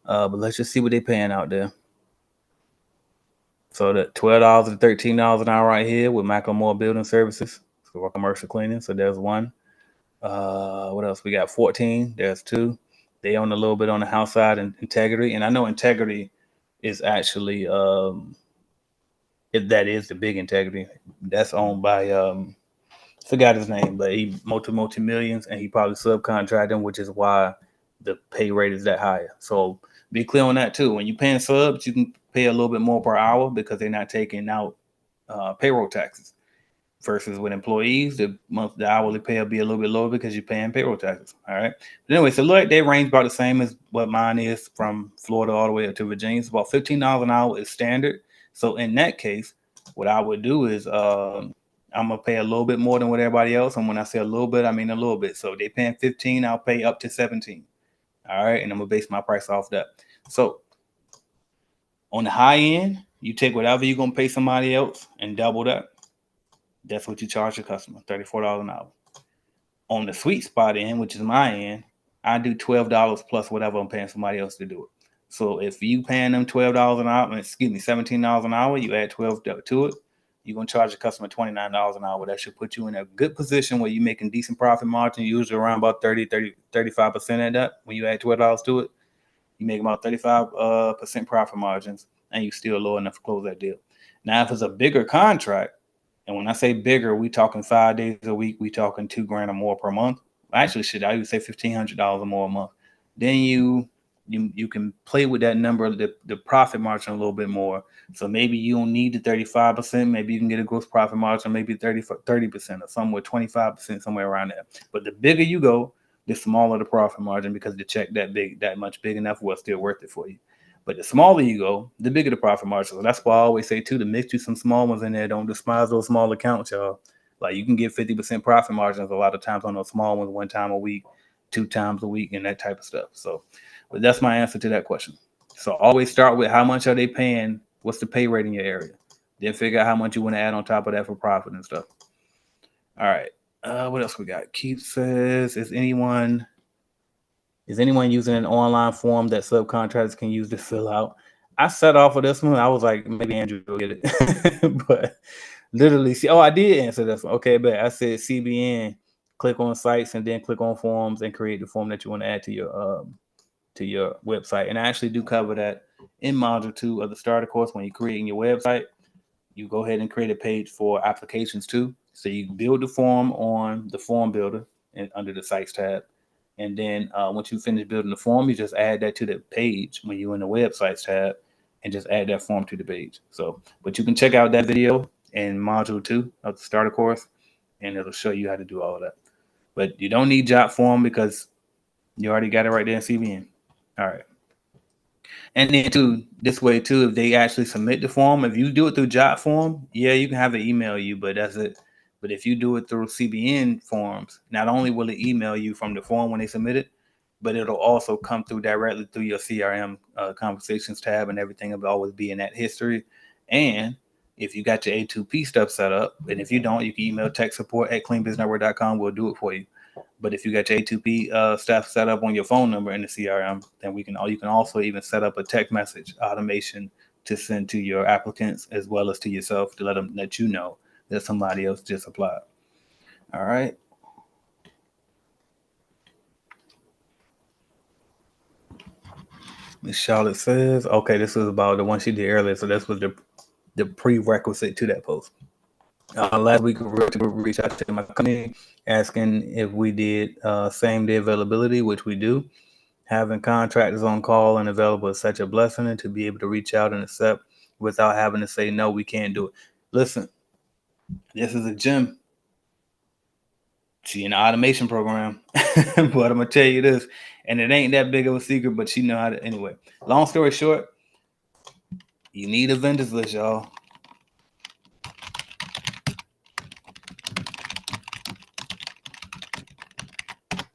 But let's just see what they're paying out there. So that $12 to $13 an hour right here with Macklemore Building Services for commercial cleaning. So there's one. What else? We got 14. There's two. They own a little bit on the house side and Integrity. And I know Integrity is actually that is the big Integrity. That's owned by forgot his name, but he multi millions, and he probably subcontracting, which is why the pay rate is that higher. So be clear on that too. When you're paying subs, you can pay a little bit more per hour because they're not taking out payroll taxes. Versus with employees, the hourly pay will be a little bit lower because you're paying payroll taxes. All right. But anyway, so look, they range about the same as what mine is from Florida all the way up to Virginia. It's about $15 an hour is standard. So in that case, what I would do is I'm gonna pay a little bit more than what everybody else. And when I say a little bit, I mean a little bit. So they paying 15, I'll pay up to 17. All right, and I'm gonna base my price off that. So on the high end, you take whatever you're gonna pay somebody else and double that. That's what you charge your customer, $34 an hour. On the sweet spot end, which is my end, I do $12 plus whatever I'm paying somebody else to do it. So if you paying them $12 an hour, $17 an hour, you add 12 to it, you're gonna charge your customer $29 an hour. That should put you in a good position where you're making decent profit margin, usually around about 35% at that. When you add $12 to it, you make about 35% profit margins, and you still low enough to close that deal. Now, if it's a bigger contract, and when I say bigger, we talking 5 days a week, we talking $2,000 or more per month. Actually, I would say $1,500 or more a month. Then you can play with that number, the profit margin a little bit more. So maybe you don't need the 35%. Maybe you can get a gross profit margin, maybe 30% or somewhere 25%, somewhere around there. But the bigger you go, the smaller the profit margin because the check that much big enough was still worth it for you. But the smaller you go, the bigger the profit margin. So that's why I always say too, to mix you some small ones in there. Don't despise those small accounts, y'all. Like you can get 50% profit margins a lot of times on those small ones, 1 time a week, 2 times a week, and that type of stuff. So, but that's my answer to that question. So always start with how much are they paying? What's the pay rate in your area? Then figure out how much you want to add on top of that for profit and stuff. All right. What else we got? Keith says, is anyone using an online form that subcontractors can use to fill out? I set off of this one. I was like, maybe Andrew will get it. But literally, I did answer this one. Okay, but I said CBN, click on sites and then click on forms and create the form that you want to add to your website. And I actually do cover that in module 2 of the starter course. When you're creating your website, you go ahead and create a page for applications too. So you build the form on the form builder and under the sites tab. And then once you finish building the form, you just add that to the page when you're in the websites tab and just add that form to the page. So, but you can check out that video in module 2 of the starter course, and it'll show you how to do all of that. But you don't need job form because you already got it right there in CBN. All right. And then too, this way too, if they actually submit the form, if you do it through job form, yeah, you can have it email you, but that's it. But if you do it through CBN forms, not only will it email you from the form when they submit it, but it'll also come through directly through your CRM conversations tab, and everything will always be in that history. And if you got your A2P stuff set up, and if you don't, you can email tech support at cleanbusinessnetwork.com. We'll do it for you. But if you got your A2P stuff set up on your phone number in the CRM, then you can also even set up a text message automation to send to your applicants as well as to yourself to let you know that somebody else just applied. All right. Miss Charlotte says, okay, this was about the one she did earlier. So this was the prerequisite to that post. Last week, we reached out to my company asking if we did same day availability, which we do. Having contractors on call and available is such a blessing, and to be able to reach out and accept without having to say, no, we can't do it. Listen, this is a gym. She in the automation program, but I'm going to tell you this, and it ain't that big of a secret, but she know how to, anyway. Long story short, you need a vendors list, y'all.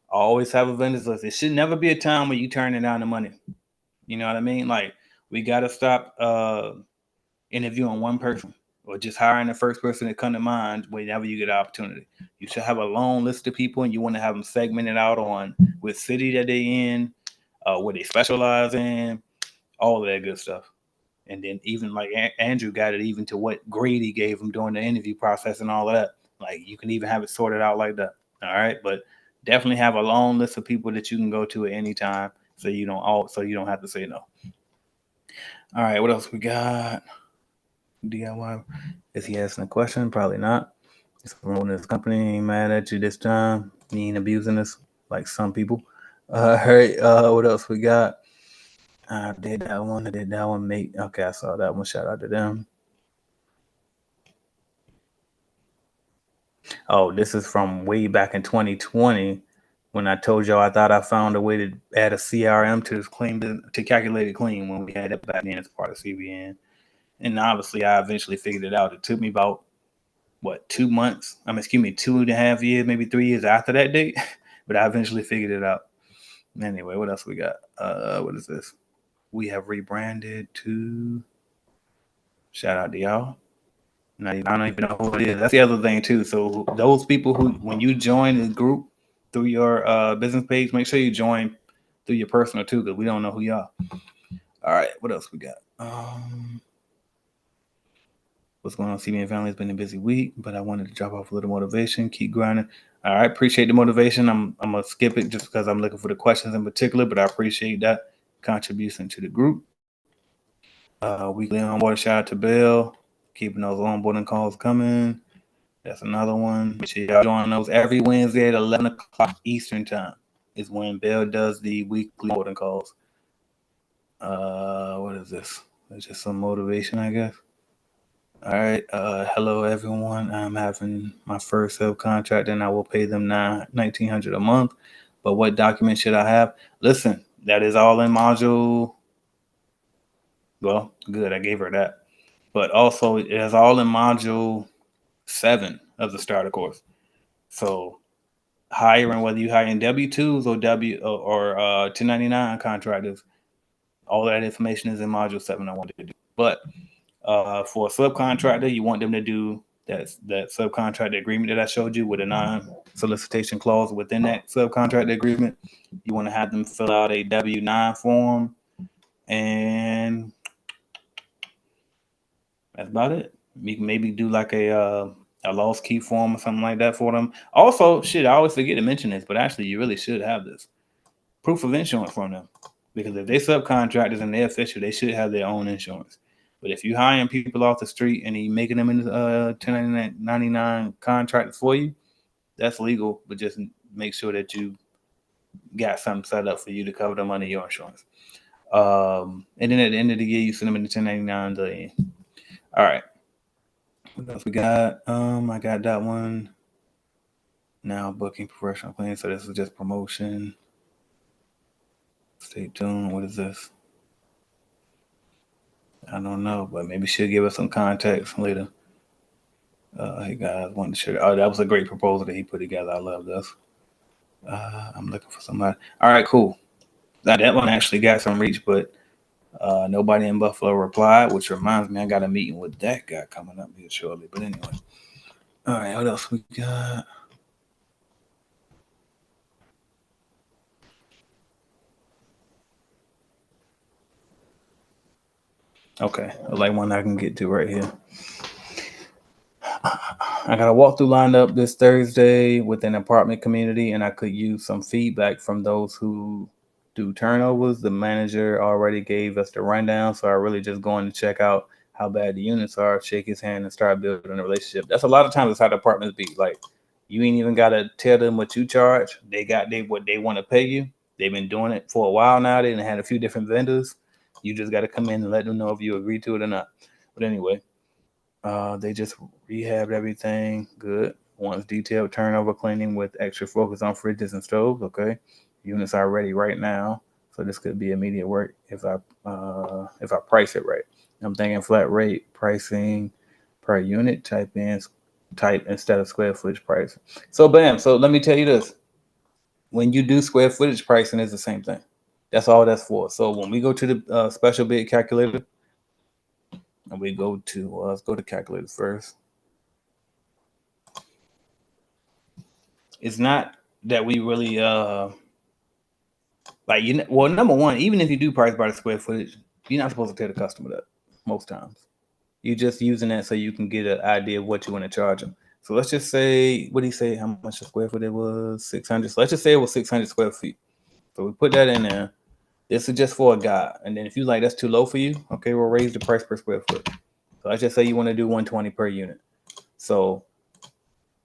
Always have a vendors list. It should never be a time where you turning down the money. You know what I mean? Like, we got to stop interviewing one person or just hiring the first person that come to mind whenever you get an opportunity. You should have a long list of people, and you want to have them segmented out on what city that they in, what they specialize in, all of that good stuff. And then even like Andrew got it even to what grade he gave him during the interview process and all of that. Like, you can even have it sorted out like that. All right. But definitely have a long list of people that you can go to at any time so you don't have to say no. All right, what else we got? DIY. Is he asking a question? Probably not. He's from this company. Ain't mad at you this time. He ain't abusing us like some people. All right, what else we got? I did that one. Mate. Okay, I saw that one. Shout out to them. Oh, this is from way back in 2020 when I told y'all I thought I found a way to add a CRM to this clean to calculate it clean when we had it back then as part of CBN. And obviously I eventually figured it out. It took me about 2 months. 2.5 years, maybe 3 years after that date. But I eventually figured it out. Anyway, what else we got? What is this? We have rebranded to shout out to y'all. I don't even know who it is. That's the other thing too. So those people who, when you join the group through your business page, make sure you join through your personal too, because we don't know who you are. All right, what else we got? What's going on? CBN family, has been a busy week, but I wanted to drop off a little motivation. Keep grinding. All right, appreciate the motivation. I'm gonna skip it just because I'm looking for the questions in particular, but I appreciate that contribution to the group. Weekly onboard, shout out to Bill, keeping those onboarding calls coming. That's another one. Make sure y'all join those every Wednesday at 11 o'clock Eastern time is when Bill does the weekly onboarding calls. What is this? It's just some motivation, I guess. All right. Hello, everyone. I'm having my first subcontract, and I will pay them $1,900 a month. But what document should I have? Listen, that is all in module. Well, good. I gave her that. But also, it is all in module 7 of the starter course. So hiring, whether you hire in W-2s or 1099 contractors, all that information is in module 7 I wanted to do. But for a subcontractor, you want them to do that subcontract agreement that I showed you with a non-solicitation clause within that subcontract agreement. You want to have them fill out a W-9 form, and that's about it. You can maybe do like a lost key form or something like that for them. Also, I always forget to mention this, but actually you really should have this proof of insurance from them, because if they subcontractors and they're official, they should have their own insurance. But if you hiring people off the street and you making them into 1099 contractors for you, that's legal. But just make sure that you got something set up for you to cover the money of your insurance. And then at the end of the year, you send them into 1099. All right. What else we got? I got that one. Now booking professional cleaning. So this is just promotion. Stay tuned. What is this? I don't know, but maybe she'll give us some context later. Hey guys, wanted to share. Oh, that was a great proposal that he put together. I love this. I'm looking for somebody. All right, cool. Now that one actually got some reach, but nobody in Buffalo replied, which reminds me I got a meeting with that guy coming up here shortly. But anyway. All right, what else we got? Okay, I like one I can get to right here. I got a walkthrough lined up this Thursday with an apartment community, and I could use some feedback from those who do turnovers. The manager already gave us the rundown, so I really just going to check out how bad the units are, shake his hand, and start building a relationship. That's a lot of times that's how the apartments be. Like, you ain't even gotta tell them what you charge. They got what they want to pay you. They've been doing it for a while now. They had a few different vendors. You just got to come in and let them know if you agree to it or not. But anyway. They just rehabbed everything. Good. Wants detailed turnover cleaning with extra focus on fridges and stoves. Okay. Units are ready right now, so this could be immediate work if I price it right. I'm thinking flat rate pricing per unit. Type instead of square footage price. So bam. So let me tell you this: when you do square footage pricing, it's the same thing. That's all that's for. So when we go to the special bid calculator, and we go to let's go to calculator first. It's not that we really like well, number one, even if you do price by the square footage, you're not supposed to tell the customer that most times. You're just using that so you can get an idea of what you want to charge them. So let's just say, what do you say? How much a square foot it was? 600. So let's just say it was 600 square feet. So we put that in there. This is just for a guide. And then if you like that's too low for you, okay, we'll raise the price per square foot. So let's just say you want to do 120 per unit. So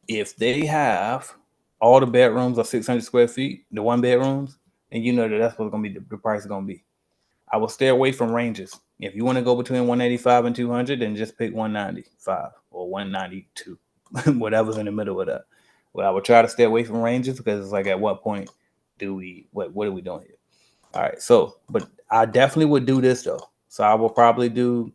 if they have all the bedrooms are 600 square feet, the one bedrooms, and you know that's what's going to be the price is going to be. I will stay away from ranges. If you want to go between 185 and 200, then just pick 195 or 192, whatever's in the middle of that. Well, I would try to stay away from ranges because it's like, at what point do we, what are we doing here? All right. So, but I definitely would do this though. So I will probably do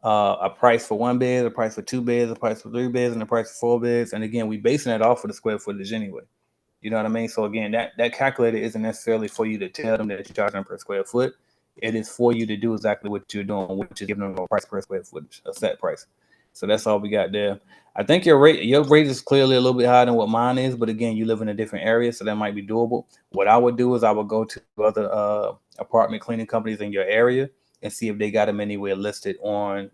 a price for one bed, a price for two beds, a price for three beds, and a price for four beds. And again, we basing that off of the square footage anyway. You know what I mean? So again, that calculator isn't necessarily for you to tell them that you're charging per square foot. It is for you to do exactly what you're doing, which is giving them a price per square footage, a set price. So that's all we got there. I think your rate is clearly a little bit higher than what mine is, but again, you live in a different area, so that might be doable. What I would do is I would go to other apartment cleaning companies in your area and see if they got them anywhere listed on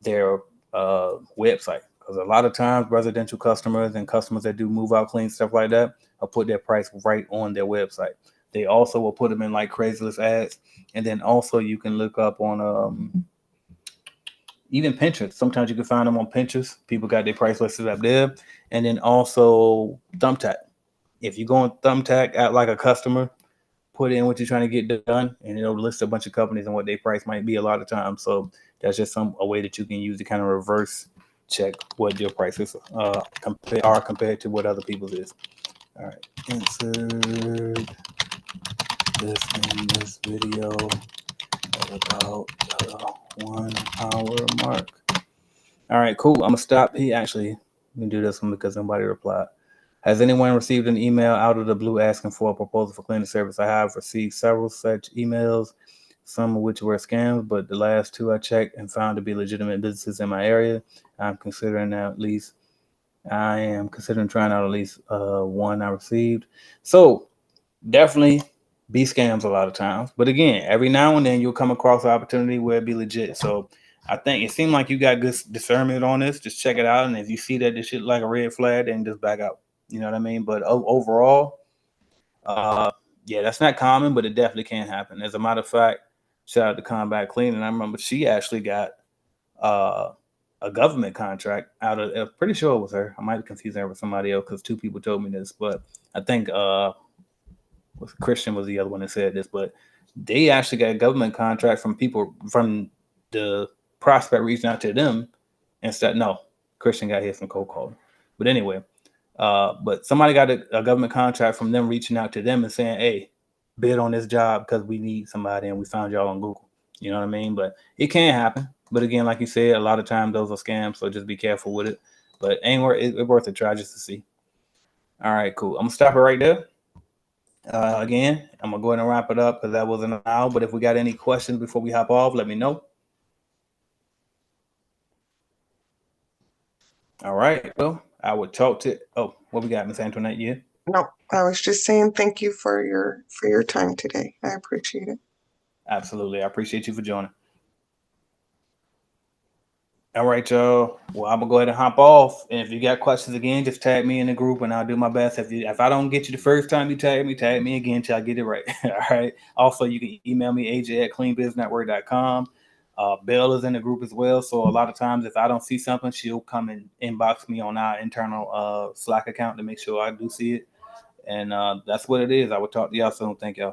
their website. Because a lot of times residential customers and customers that do move out clean, stuff like that, will put their price right on their website. They also will put them in like Craigslist ads. And then also you can look up on even Pinterest. Sometimes you can find them on Pinterest. People got their price listed up there. And then also Thumbtack. If you go on Thumbtack at like a customer, put in what you're trying to get done, and it'll list a bunch of companies and what their price might be a lot of times. So that's just a way that you can use to kind of reverse check what your prices are compared to what other people's is. All right, insert this in this video at about the 1 hour mark. All right, cool. I'm gonna stop. He actually, we can do this one because nobody replied. Has anyone received an email out of the blue asking for a proposal for cleaning service? I have received several such emails, some of which were scams, but the last two I checked and found to be legitimate businesses in my area. I am considering trying out at least one I received. So definitely be scams a lot of times. But again, every now and then you'll come across an opportunity where it be legit. So I think it seemed like you got good discernment on this. Just check it out. And if you see that this shit like a red flag, then just back out. You know what I mean? But overall, yeah, that's not common, but it definitely can happen. As a matter of fact, shout out to Combat Cleaning. I remember she actually got a government contract out of, I'm pretty sure it was her. I might be confusing her with somebody else because two people told me this, but I think Christian was the other one that said this, but they actually got a government contract from people from the prospect reaching out to them instead. No, Christian got hit from cold calling. But anyway, but somebody got a government contract from them reaching out to them and saying, hey, bid on this job because we need somebody and we found y'all on Google. You know what I mean? But it can happen. But again, like you said, a lot of times those are scams, so just be careful with it. But it's worth a try just to see. All right, cool. I'm gonna stop it right there. Again, I'm gonna go ahead and wrap it up because that was an hour. But if we got any questions before we hop off, let me know. All right. Well, I would talk to. Oh, what we got, Miss Antoinette? Yeah. No, I was just saying thank you for your time today. I appreciate it. Absolutely. I appreciate you for joining. All right, y'all. Well, I'm gonna go ahead and hop off. And if you got questions again, just tag me in the group, and I'll do my best. If I don't get you the first time you tag me again till I get it right. All right. Also, you can email me aj@cleanbusinessnetwork.com. Belle is in the group as well. So a lot of times, if I don't see something, she'll come and inbox me on our internal Slack account to make sure I do see it. And that's what it is. I will talk to y'all soon. Thank y'all.